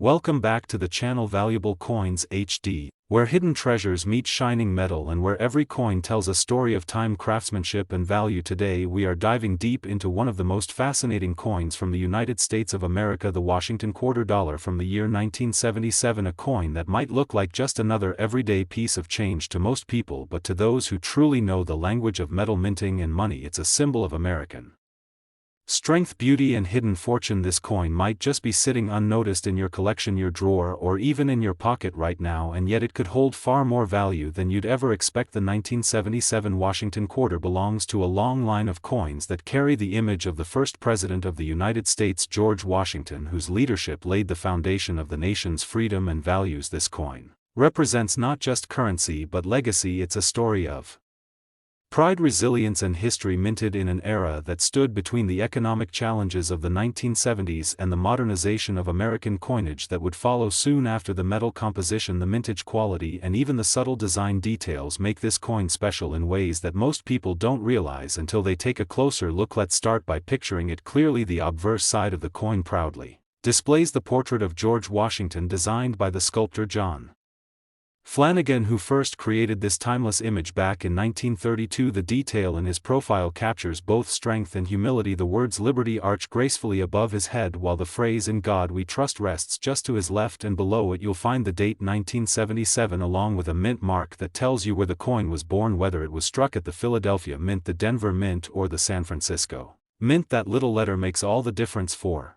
Welcome back to the channel Valuable Coins HD, where hidden treasures meet shining metal and where every coin tells a story of time, craftsmanship and value. Today we are diving deep into one of the most fascinating coins from the United States of America, the Washington quarter dollar from the year 1977, a coin that might look like just another everyday piece of change to most people, but to those who truly know the language of metal, minting and money, it's a symbol of American strength, beauty and hidden fortune. This coin might just be sitting unnoticed in your collection, your drawer, or even in your pocket right now, and yet it could hold far more value than you'd ever expect. The 1977 Washington quarter belongs to a long line of coins that carry the image of the first president of the United States, George Washington, whose leadership laid the foundation of the nation's freedom and values. This coin represents not just currency but legacy. It's a story of pride, resilience and history, minted in an era that stood between the economic challenges of the 1970s and the modernization of American coinage that would follow soon after. The metal composition, the mintage quality and even the subtle design details make this coin special in ways that most people don't realize until they take a closer look. Let's start by picturing it clearly. The obverse side of the coin proudly displays the portrait of George Washington, designed by the sculptor John Flanagan, who first created this timeless image back in 1932. The detail in his profile captures both strength and humility. The words "Liberty" arch gracefully above his head, while the phrase "In God We Trust" rests just to his left, and below it you'll find the date 1977 along with a mint mark that tells you where the coin was born, whether it was struck at the Philadelphia Mint, the Denver Mint or the San Francisco Mint. That little letter makes all the difference for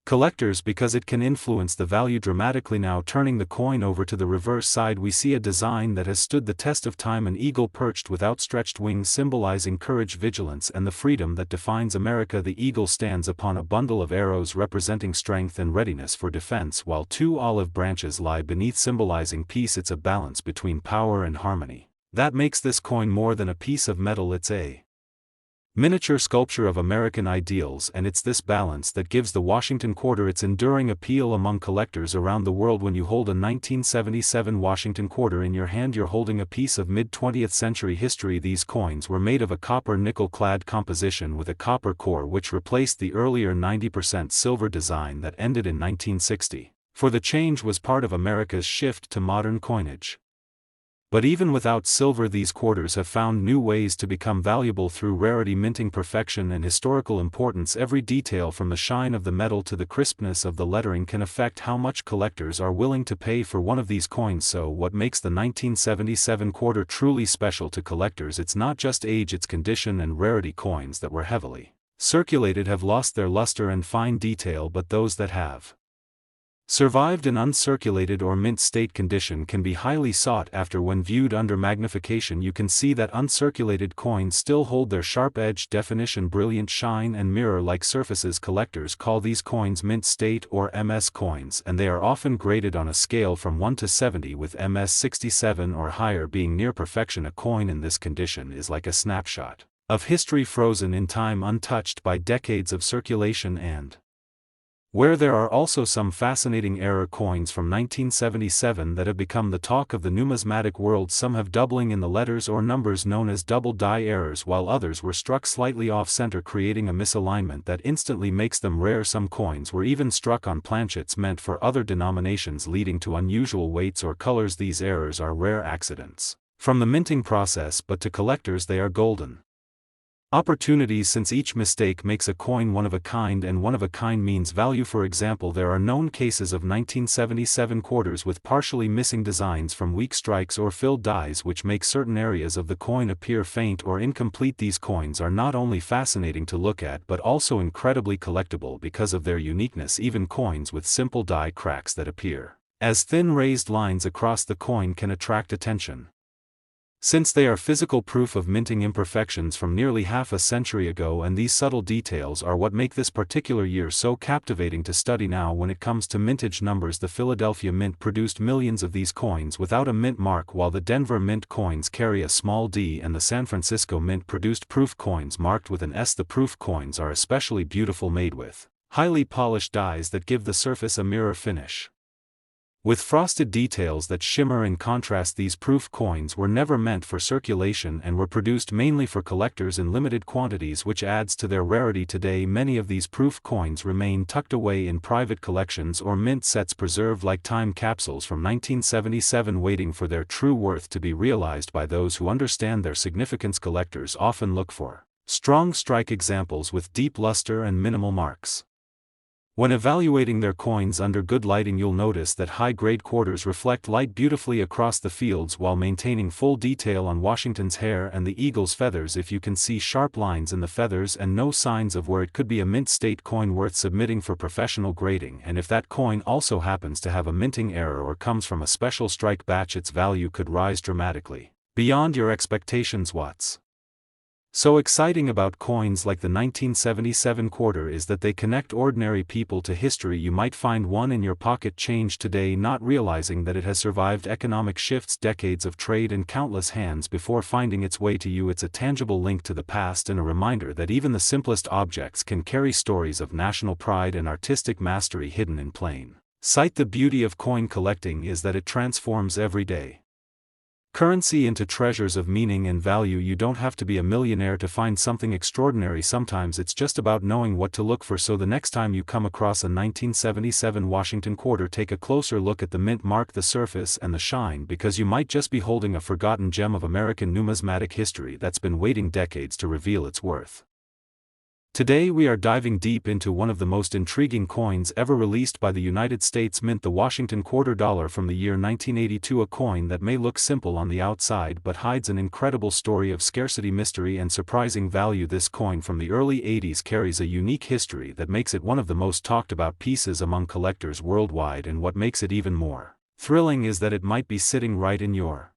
collectors because it can influence the value dramatically. Now turning the coin over to the reverse side, we see a design that has stood the test of time, an eagle perched with outstretched wings, symbolizing courage, vigilance and the freedom that defines America. The eagle stands upon a bundle of arrows representing strength and readiness for defense, while two olive branches lie beneath, symbolizing peace. It's a balance between power and harmony that makes this coin more than a piece of metal. It's a miniature sculpture of American ideals, and it's this balance that gives the Washington quarter its enduring appeal among collectors around the world. When you hold a 1977 Washington quarter in your hand, you're holding a piece of mid-20th century history. These coins were made of a copper nickel-clad composition with a copper core, which replaced the earlier 90% silver design that ended in 1960. For the change was part of America's shift to modern coinage. But even without silver, these quarters have found new ways to become valuable through rarity, minting, perfection and historical importance. Every detail, from the shine of the metal to the crispness of the lettering, can affect how much collectors are willing to pay for one of these coins. So what makes the 1977 quarter truly special to collectors? It's not just age, it's condition and rarity. Coins that were heavily circulated have lost their luster and fine detail, but those that have survived in uncirculated or mint state condition can be highly sought after. When viewed under magnification, you can see that uncirculated coins still hold their sharp edge, definition, brilliant shine and mirror-like surfaces. Collectors call these coins mint state or MS coins, and they are often graded on a scale from 1 to 70, with MS 67 or higher being near perfection. A coin in this condition is like a snapshot of history, frozen in time, untouched by decades of circulation and where there are also some fascinating error coins from 1977 that have become the talk of the numismatic world. Some have doubling in the letters or numbers, known as double die errors, while others were struck slightly off-center, creating a misalignment that instantly makes them rare. Some coins were even struck on planchets meant for other denominations, leading to unusual weights or colors. These errors are rare accidents from the minting process, but to collectors they are golden opportunities, since each mistake makes a coin one of a kind, and one of a kind means value. For example, there are known cases of 1977 quarters with partially missing designs from weak strikes or filled dies, which make certain areas of the coin appear faint or incomplete. These coins are not only fascinating to look at but also incredibly collectible because of their uniqueness. Even coins with simple die cracks that appear as thin raised lines across the coin can attract attention, since they are physical proof of minting imperfections from nearly half a century ago. And these subtle details are what make this particular year so captivating to study. Now, when it comes to mintage numbers, the Philadelphia Mint produced millions of these coins without a mint mark, while the Denver Mint coins carry a small d, and the San Francisco Mint produced proof coins marked with an S. The proof coins are especially beautiful, made with highly polished dies that give the surface a mirror finish. With frosted details that shimmer in contrast. These proof coins were never meant for circulation and were produced mainly for collectors in limited quantities, which adds to their rarity. Today many of these proof coins remain tucked away in private collections or mint sets, preserved like time capsules from 1977, waiting for their true worth to be realized by those who understand their significance. Collectors often look for strong strike examples with deep luster and minimal marks. When evaluating their coins under good lighting, you'll notice that high-grade quarters reflect light beautifully across the fields while maintaining full detail on Washington's hair and the eagle's feathers. If you can see sharp lines in the feathers and no signs of where it could be a mint state coin worth submitting for professional grading, and if that coin also happens to have a minting error or comes from a special strike batch, its value could rise dramatically beyond your expectations. What's so exciting about coins like the 1977 quarter is that they connect ordinary people to history. You might find one in your pocket change today, not realizing that it has survived economic shifts, decades of trade, and countless hands before finding its way to you. It's a tangible link to the past and a reminder that even the simplest objects can carry stories of national pride and artistic mastery hidden in plain sight. The beauty of coin collecting is that it transforms everyday currency into treasures of meaning and value. You don't have to be a millionaire to find something extraordinary. Sometimes it's just about knowing what to look for. So the next time you come across a 1977 Washington quarter, take a closer look at the mint mark, the surface, and the shine, because you might just be holding a forgotten gem of American numismatic history that's been waiting decades to reveal its worth. Today we are diving deep into one of the most intriguing coins ever released by the United States Mint, the Washington quarter dollar from the year 1982, a coin that may look simple on the outside but hides an incredible story of scarcity, mystery, and surprising value. This coin from the early 80s carries a unique history that makes it one of the most talked about pieces among collectors worldwide, and what makes it even more thrilling is that it might be sitting right in your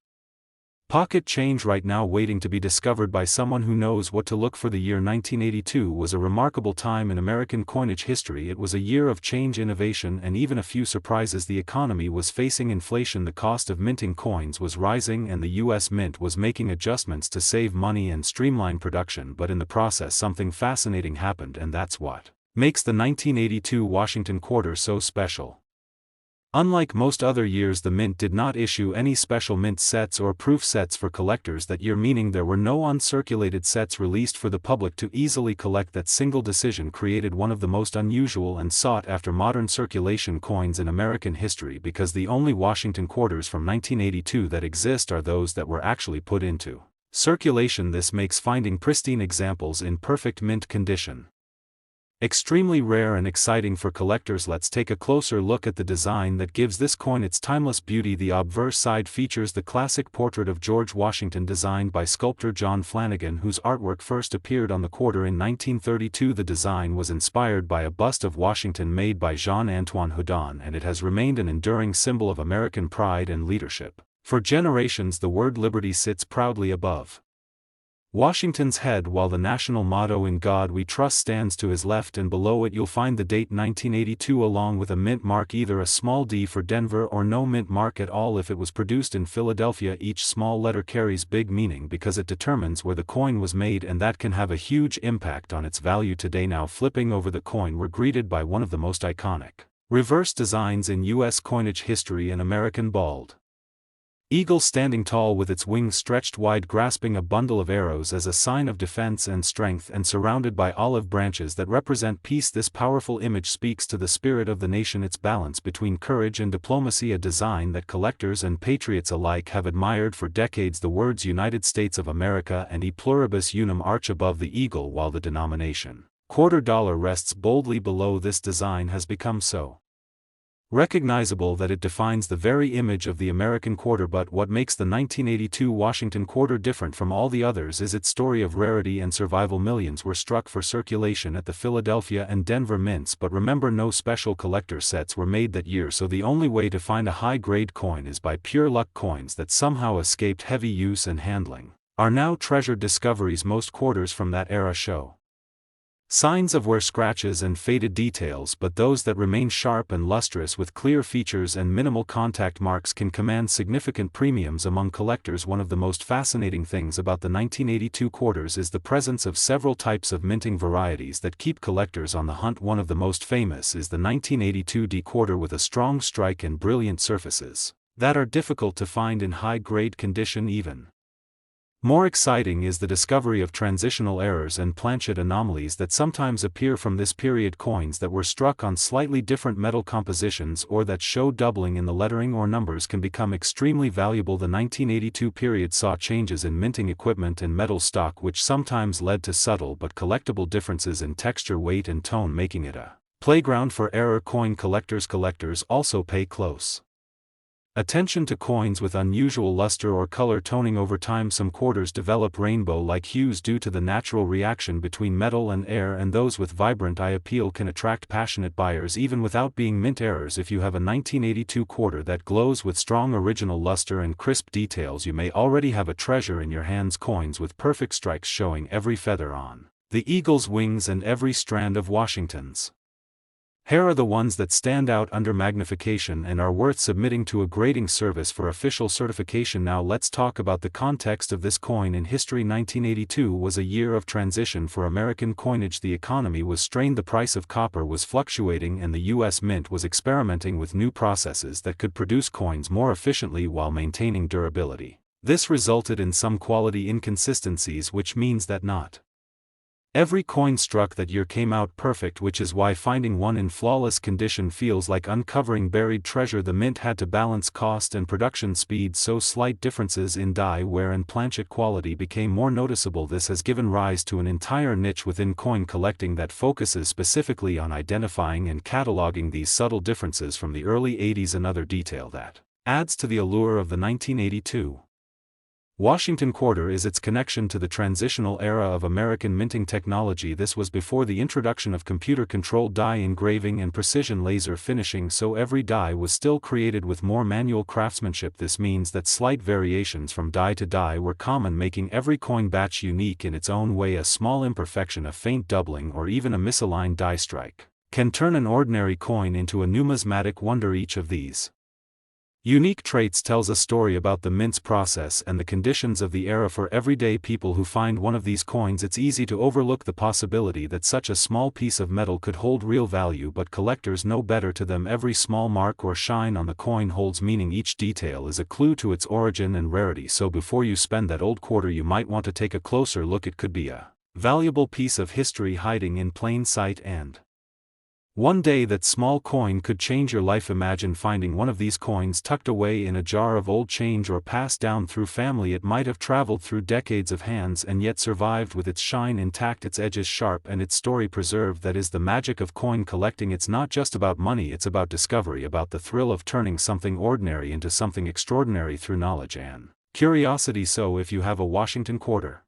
pocket change right now, waiting to be discovered by someone who knows what to look for. The year 1982 was a remarkable time in American coinage history. It was a year of change, innovation, and even a few surprises. The economy was facing inflation, the cost of minting coins was rising, and the U.S. Mint was making adjustments to save money and streamline production. But in the process, something fascinating happened, and that's what makes the 1982 Washington quarter so special. Unlike most other years, the Mint did not issue any special mint sets or proof sets for collectors that year, meaning there were no uncirculated sets released for the public to easily collect. That single decision created one of the most unusual and sought-after modern circulation coins in American history, because the only Washington quarters from 1982 that exist are those that were actually put into circulation. This makes finding pristine examples in perfect mint condition extremely rare and exciting for collectors. Let's take a closer look at the design that gives this coin its timeless beauty. The obverse side features the classic portrait of George Washington, designed by sculptor John Flanagan, whose artwork first appeared on the quarter in 1932. The design was inspired by a bust of Washington made by Jean-Antoine Houdon, and it has remained an enduring symbol of American pride and leadership. For generations, the word liberty sits proudly above Washington's head, while the national motto "In God We Trust" stands to his left, and below it you'll find the date 1982 along with a mint mark, either a small D for Denver or no mint mark at all if it was produced in Philadelphia. Each small letter carries big meaning because it determines where the coin was made, and that can have a huge impact on its value today. Now, flipping over the coin, we're greeted by one of the most iconic reverse designs in U.S. coinage history, an American bald eagle standing tall with its wings stretched wide, grasping a bundle of arrows as a sign of defense and strength, and surrounded by olive branches that represent peace. This powerful image speaks to the spirit of the nation, its balance between courage and diplomacy, a design that collectors and patriots alike have admired for decades. The words United States of America and E Pluribus Unum arch above the eagle, while the denomination quarter dollar rests boldly below. This design has become so recognizable that it defines the very image of the American quarter. But what makes the 1982 Washington quarter different from all the others is its story of rarity and survival. Millions were struck for circulation at the Philadelphia and Denver mints, but remember, no special collector sets were made that year, so the only way to find a high-grade coin is by pure luck. Coins that somehow escaped heavy use and handling are now treasured discoveries. Most quarters from that era show Signs of wear, scratches and faded details, but those that remain sharp and lustrous with clear features and minimal contact marks can command significant premiums among collectors. One of the most fascinating things about the 1982 quarters is the presence of several types of minting varieties that keep collectors on the hunt. One of the most famous is the 1982 D quarter with a strong strike and brilliant surfaces that are difficult to find in high-grade condition. Even more exciting is the discovery of transitional errors and planchet anomalies that sometimes appear from this period. Coins that were struck on slightly different metal compositions or that show doubling in the lettering or numbers can become extremely valuable. The 1982 period saw changes in minting equipment and metal stock, which sometimes led to subtle but collectible differences in texture, weight and tone, making it a playground for error coin collectors. Collectors also pay close attention to coins with unusual luster or color toning. Over time, some quarters develop rainbow-like hues due to the natural reaction between metal and air, and those with vibrant eye appeal can attract passionate buyers even without being mint errors. If you have a 1982 quarter that glows with strong original luster and crisp details, you may already have a treasure in your hands. Coins with perfect strikes showing every feather on the eagle's wings and every strand of Washington's hair are the ones that stand out under magnification and are worth submitting to a grading service for official certification. Now let's talk about the context of this coin in history. 1982 was a year of transition for American coinage. The economy was strained, the price of copper was fluctuating, and the U.S. Mint was experimenting with new processes that could produce coins more efficiently while maintaining durability. This resulted in some quality inconsistencies, which means that not every coin struck that year came out perfect, which is why finding one in flawless condition feels like uncovering buried treasure. The mint had to balance cost and production speed, so slight differences in die wear and planchet quality became more noticeable. This has given rise to an entire niche within coin collecting that focuses specifically on identifying and cataloging these subtle differences from the early 80s. Another detail that adds to the allure of the 1982 Washington quarter is its connection to the transitional era of American minting technology. This was before the introduction of computer-controlled die engraving and precision laser finishing, so every die was still created with more manual craftsmanship. This means that slight variations from die to die were common, making every coin batch unique in its own way. A small imperfection, a faint doubling, or even a misaligned die strike can turn an ordinary coin into a numismatic wonder. Each of these unique traits tells a story about the mint's process and the conditions of the era. For everyday people who find one of these coins, it's easy to overlook the possibility that such a small piece of metal could hold real value, but collectors know better. To them, every small mark or shine on the coin holds meaning. Each detail is a clue to its origin and rarity, so before you spend that old quarter, you might want to take a closer look. It could be a valuable piece of history hiding in plain sight, and one day that small coin could change your life. Imagine finding one of these coins tucked away in a jar of old change or passed down through family. It might have traveled through decades of hands and yet survived with its shine intact, its edges sharp, and its story preserved. That is the magic of coin collecting. It's not just about money, it's about discovery, about the thrill of turning something ordinary into something extraordinary through knowledge and curiosity. So if you have a Washington quarter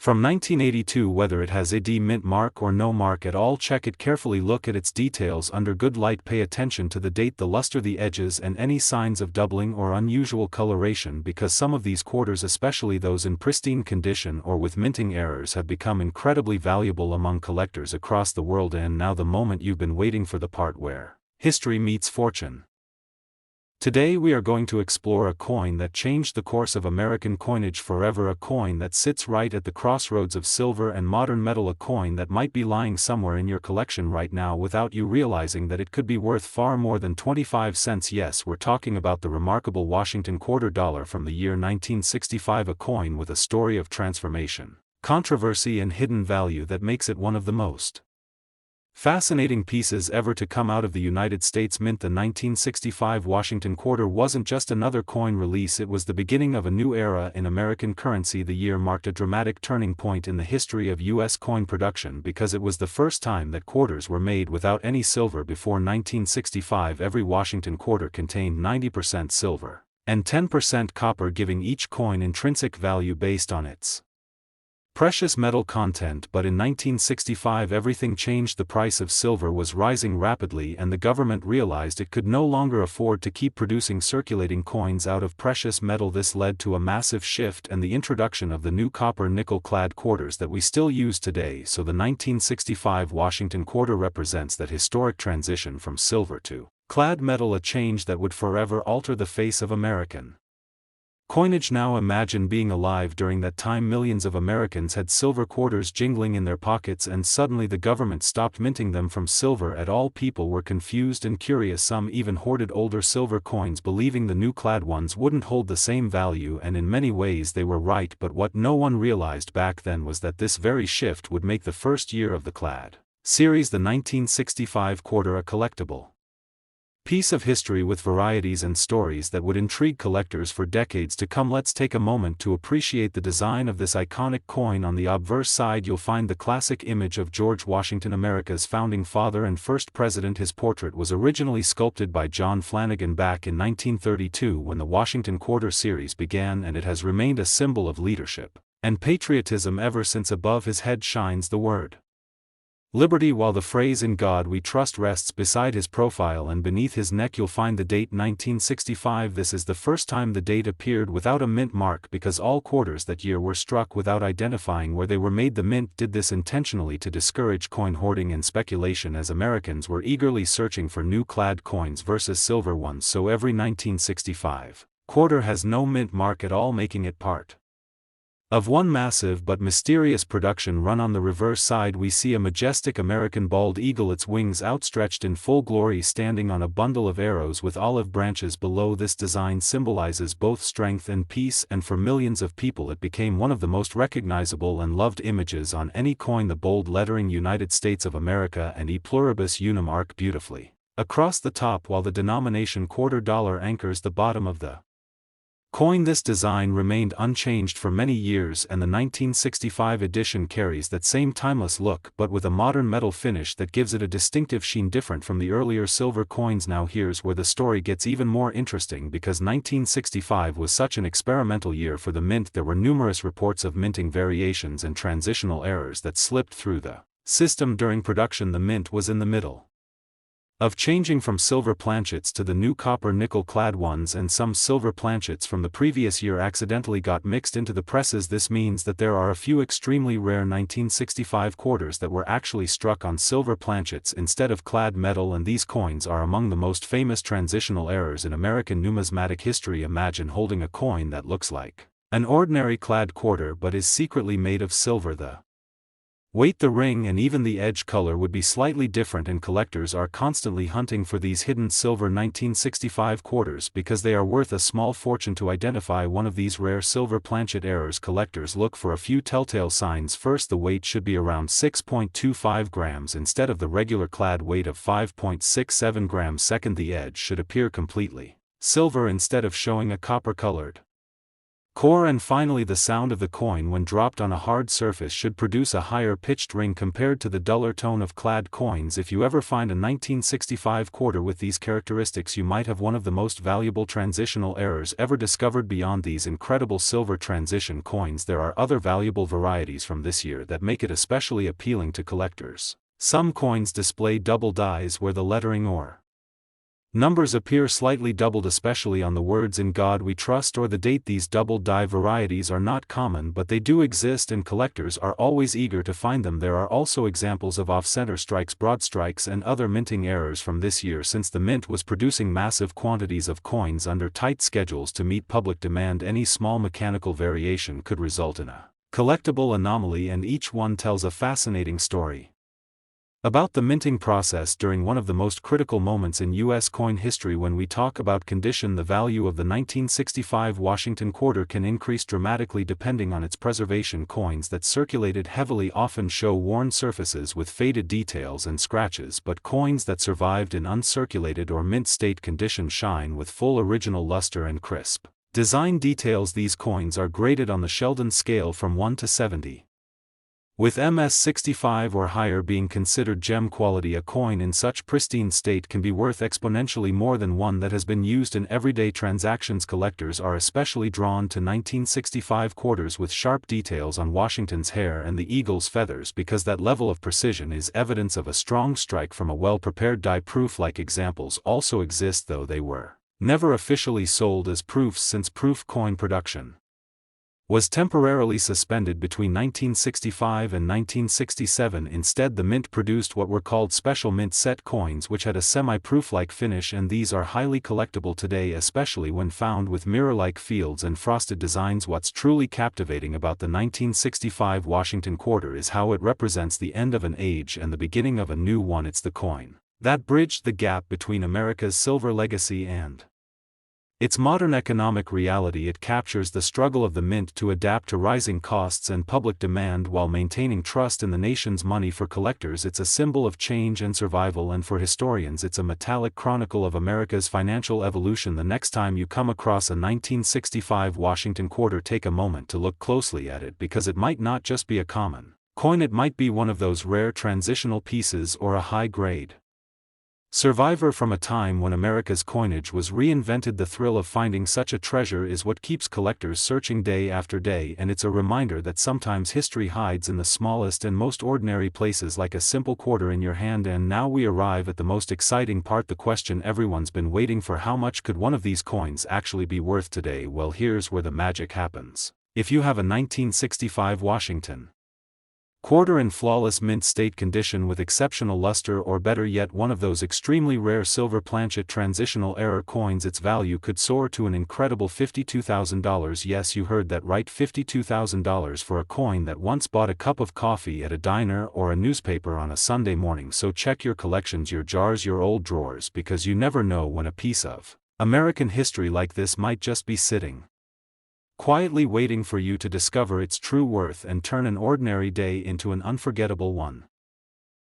from 1982, whether it has a D mint mark or no mark at all, check it carefully. Look at its details under good light. Pay attention to the date, the luster, the edges, and any signs of doubling or unusual coloration, because some of these quarters, especially those in pristine condition or with minting errors, have become incredibly valuable among collectors across the world. And now the moment you've been waiting for, the part where history meets fortune. Today we are going to explore a coin that changed the course of American coinage forever, a coin that sits right at the crossroads of silver and modern metal, a coin that might be lying somewhere in your collection right now without you realizing that it could be worth far more than 25 cents. Yes, we're talking about the remarkable Washington quarter dollar from the year 1965, a coin with a story of transformation, controversy, and hidden value that makes it one of the most fascinating pieces ever to come out of the United States Mint. The 1965 Washington quarter wasn't just another coin release, it was the beginning of a new era in American currency. The year marked a dramatic turning point in the history of U.S. coin production because it was the first time that quarters were made without any silver. Before 1965, every Washington quarter contained 90% silver and 10% copper, giving each coin intrinsic value based on its precious metal content. But in 1965 everything changed. The price of silver was rising rapidly and the government realized it could no longer afford to keep producing circulating coins out of precious metal. This led to a massive shift and the introduction of the new copper-nickel clad quarters that we still use today. So the 1965 Washington quarter represents that historic transition from silver to clad metal, a change that would forever alter the face of American coinage. Now imagine being alive during that time. Millions of Americans had silver quarters jingling in their pockets and suddenly the government stopped minting them from silver at all. People were confused and curious. Some even hoarded older silver coins, believing the new clad ones wouldn't hold the same value, and in many ways they were right. But what no one realized back then was that this very shift would make the first year of the clad series, the 1965 quarter, a collectible piece of history with varieties and stories that would intrigue collectors for decades to come. Let's take a moment to appreciate the design of this iconic coin. On the obverse side you'll find the classic image of George Washington, America's founding father and first president. His portrait was originally sculpted by John Flanagan back in 1932 when the Washington Quarter series began, and it has remained a symbol of leadership and patriotism ever since. Above his head shines the word Liberty, while the phrase "In God We Trust" rests beside his profile, and beneath his neck you'll find the date 1965. This is the first time the date appeared without a mint mark, because all quarters that year were struck without identifying where they were made. The mint did this intentionally to discourage coin hoarding and speculation, as Americans were eagerly searching for new clad coins versus silver ones. So every 1965 quarter has no mint mark at all, making it part of one massive but mysterious production run. On the reverse side we see a majestic American bald eagle, its wings outstretched in full glory, standing on a bundle of arrows with olive branches below. This design symbolizes both strength and peace, and for millions of people it became one of the most recognizable and loved images on any coin. The bold lettering United States of America and E pluribus unum arc beautifully across the top, while the denomination quarter dollar anchors the bottom of the coin. This design remained unchanged for many years, and the 1965 edition carries that same timeless look, but with a modern metal finish that gives it a distinctive sheen different from the earlier silver coins. Now here's where the story gets even more interesting, because 1965 was such an experimental year for the mint. There were numerous reports of minting variations and transitional errors that slipped through the system during production. The mint was in the middle of changing from silver planchets to the new copper-nickel clad ones, and some silver planchets from the previous year accidentally got mixed into the presses. This means that there are a few extremely rare 1965 quarters that were actually struck on silver planchets instead of clad metal, and these coins are among the most famous transitional errors in American numismatic history. Imagine holding a coin that looks like an ordinary clad quarter but is secretly made of silver. The weight, the ring, and even the edge color would be slightly different, and collectors are constantly hunting for these hidden silver 1965 quarters because they are worth a small fortune. To identify one of these rare silver planchet errors, collectors look for a few telltale signs. First, the weight should be around 6.25 grams instead of the regular clad weight of 5.67 grams. Second, the edge should appear completely silver instead of showing a copper-colored core. And finally, the sound of the coin when dropped on a hard surface should produce a higher pitched ring compared to the duller tone of clad coins. If you ever find a 1965 quarter with these characteristics, you might have one of the most valuable transitional errors ever discovered. Beyond these incredible silver transition coins, there are other valuable varieties from this year that make it especially appealing to collectors. Some coins display double dies where the lettering or numbers appear slightly doubled, especially on the words "In God We Trust" or the date. These double die varieties are not common, but they do exist, and collectors are always eager to find them. There are also examples of off-center strikes, broad strikes, and other minting errors from this year, since the mint was producing massive quantities of coins under tight schedules to meet public demand. Any small mechanical variation could result in a collectible anomaly, and each one tells a fascinating story about the minting process during one of the most critical moments in U.S. coin history. When we talk about condition, the value of the 1965 Washington quarter can increase dramatically depending on its preservation. Coins that circulated heavily often show worn surfaces with faded details and scratches, but coins that survived in uncirculated or mint state condition shine with full original luster and crisp design details. These coins are graded on the Sheldon scale from 1 to 70. With MS65 or higher being considered gem quality, a coin in such pristine state can be worth exponentially more than one that has been used in everyday transactions. Collectors are especially drawn to 1965 quarters with sharp details on Washington's hair and the eagle's feathers because that level of precision is evidence of a strong strike from a well-prepared die. Proof-like examples also exist, though they were never officially sold as proofs since proof coin production was temporarily suspended between 1965 and 1967. Instead, the mint produced what were called special mint set coins, which had a semi-proof-like finish, and these are highly collectible today, especially when found with mirror-like fields and frosted designs. What's truly captivating about the 1965 Washington quarter is how it represents the end of an age and the beginning of a new one. It's the coin that bridged the gap between America's silver legacy and its modern economic reality. It captures the struggle of the mint to adapt to rising costs and public demand while maintaining trust in the nation's money. For collectors, it's a symbol of change and survival, and for historians, it's a metallic chronicle of America's financial evolution. The next time you come across a 1965 Washington quarter, take a moment to look closely at it, because it might not just be a common coin, it might be one of those rare transitional pieces or a high-grade survivor from a time when America's coinage was reinvented. The thrill of finding such a treasure is what keeps collectors searching day after day, and it's a reminder that sometimes history hides in the smallest and most ordinary places, like a simple quarter in your hand. And now we arrive at the most exciting part, the question everyone's been waiting for: how much could one of these coins actually be worth today? Well, here's where the magic happens. If you have a 1965 Washington quarter in flawless mint state condition with exceptional luster, or better yet, one of those extremely rare silver planchet transitional era coins, its value could soar to an incredible $52,000. Yes, you heard that right, $52,000 for a coin that once bought a cup of coffee at a diner or a newspaper on a Sunday morning. So check your collections, your jars, your old drawers, because you never know when a piece of American history like this might just be sitting quietly waiting for you to discover its true worth and turn an ordinary day into an unforgettable one.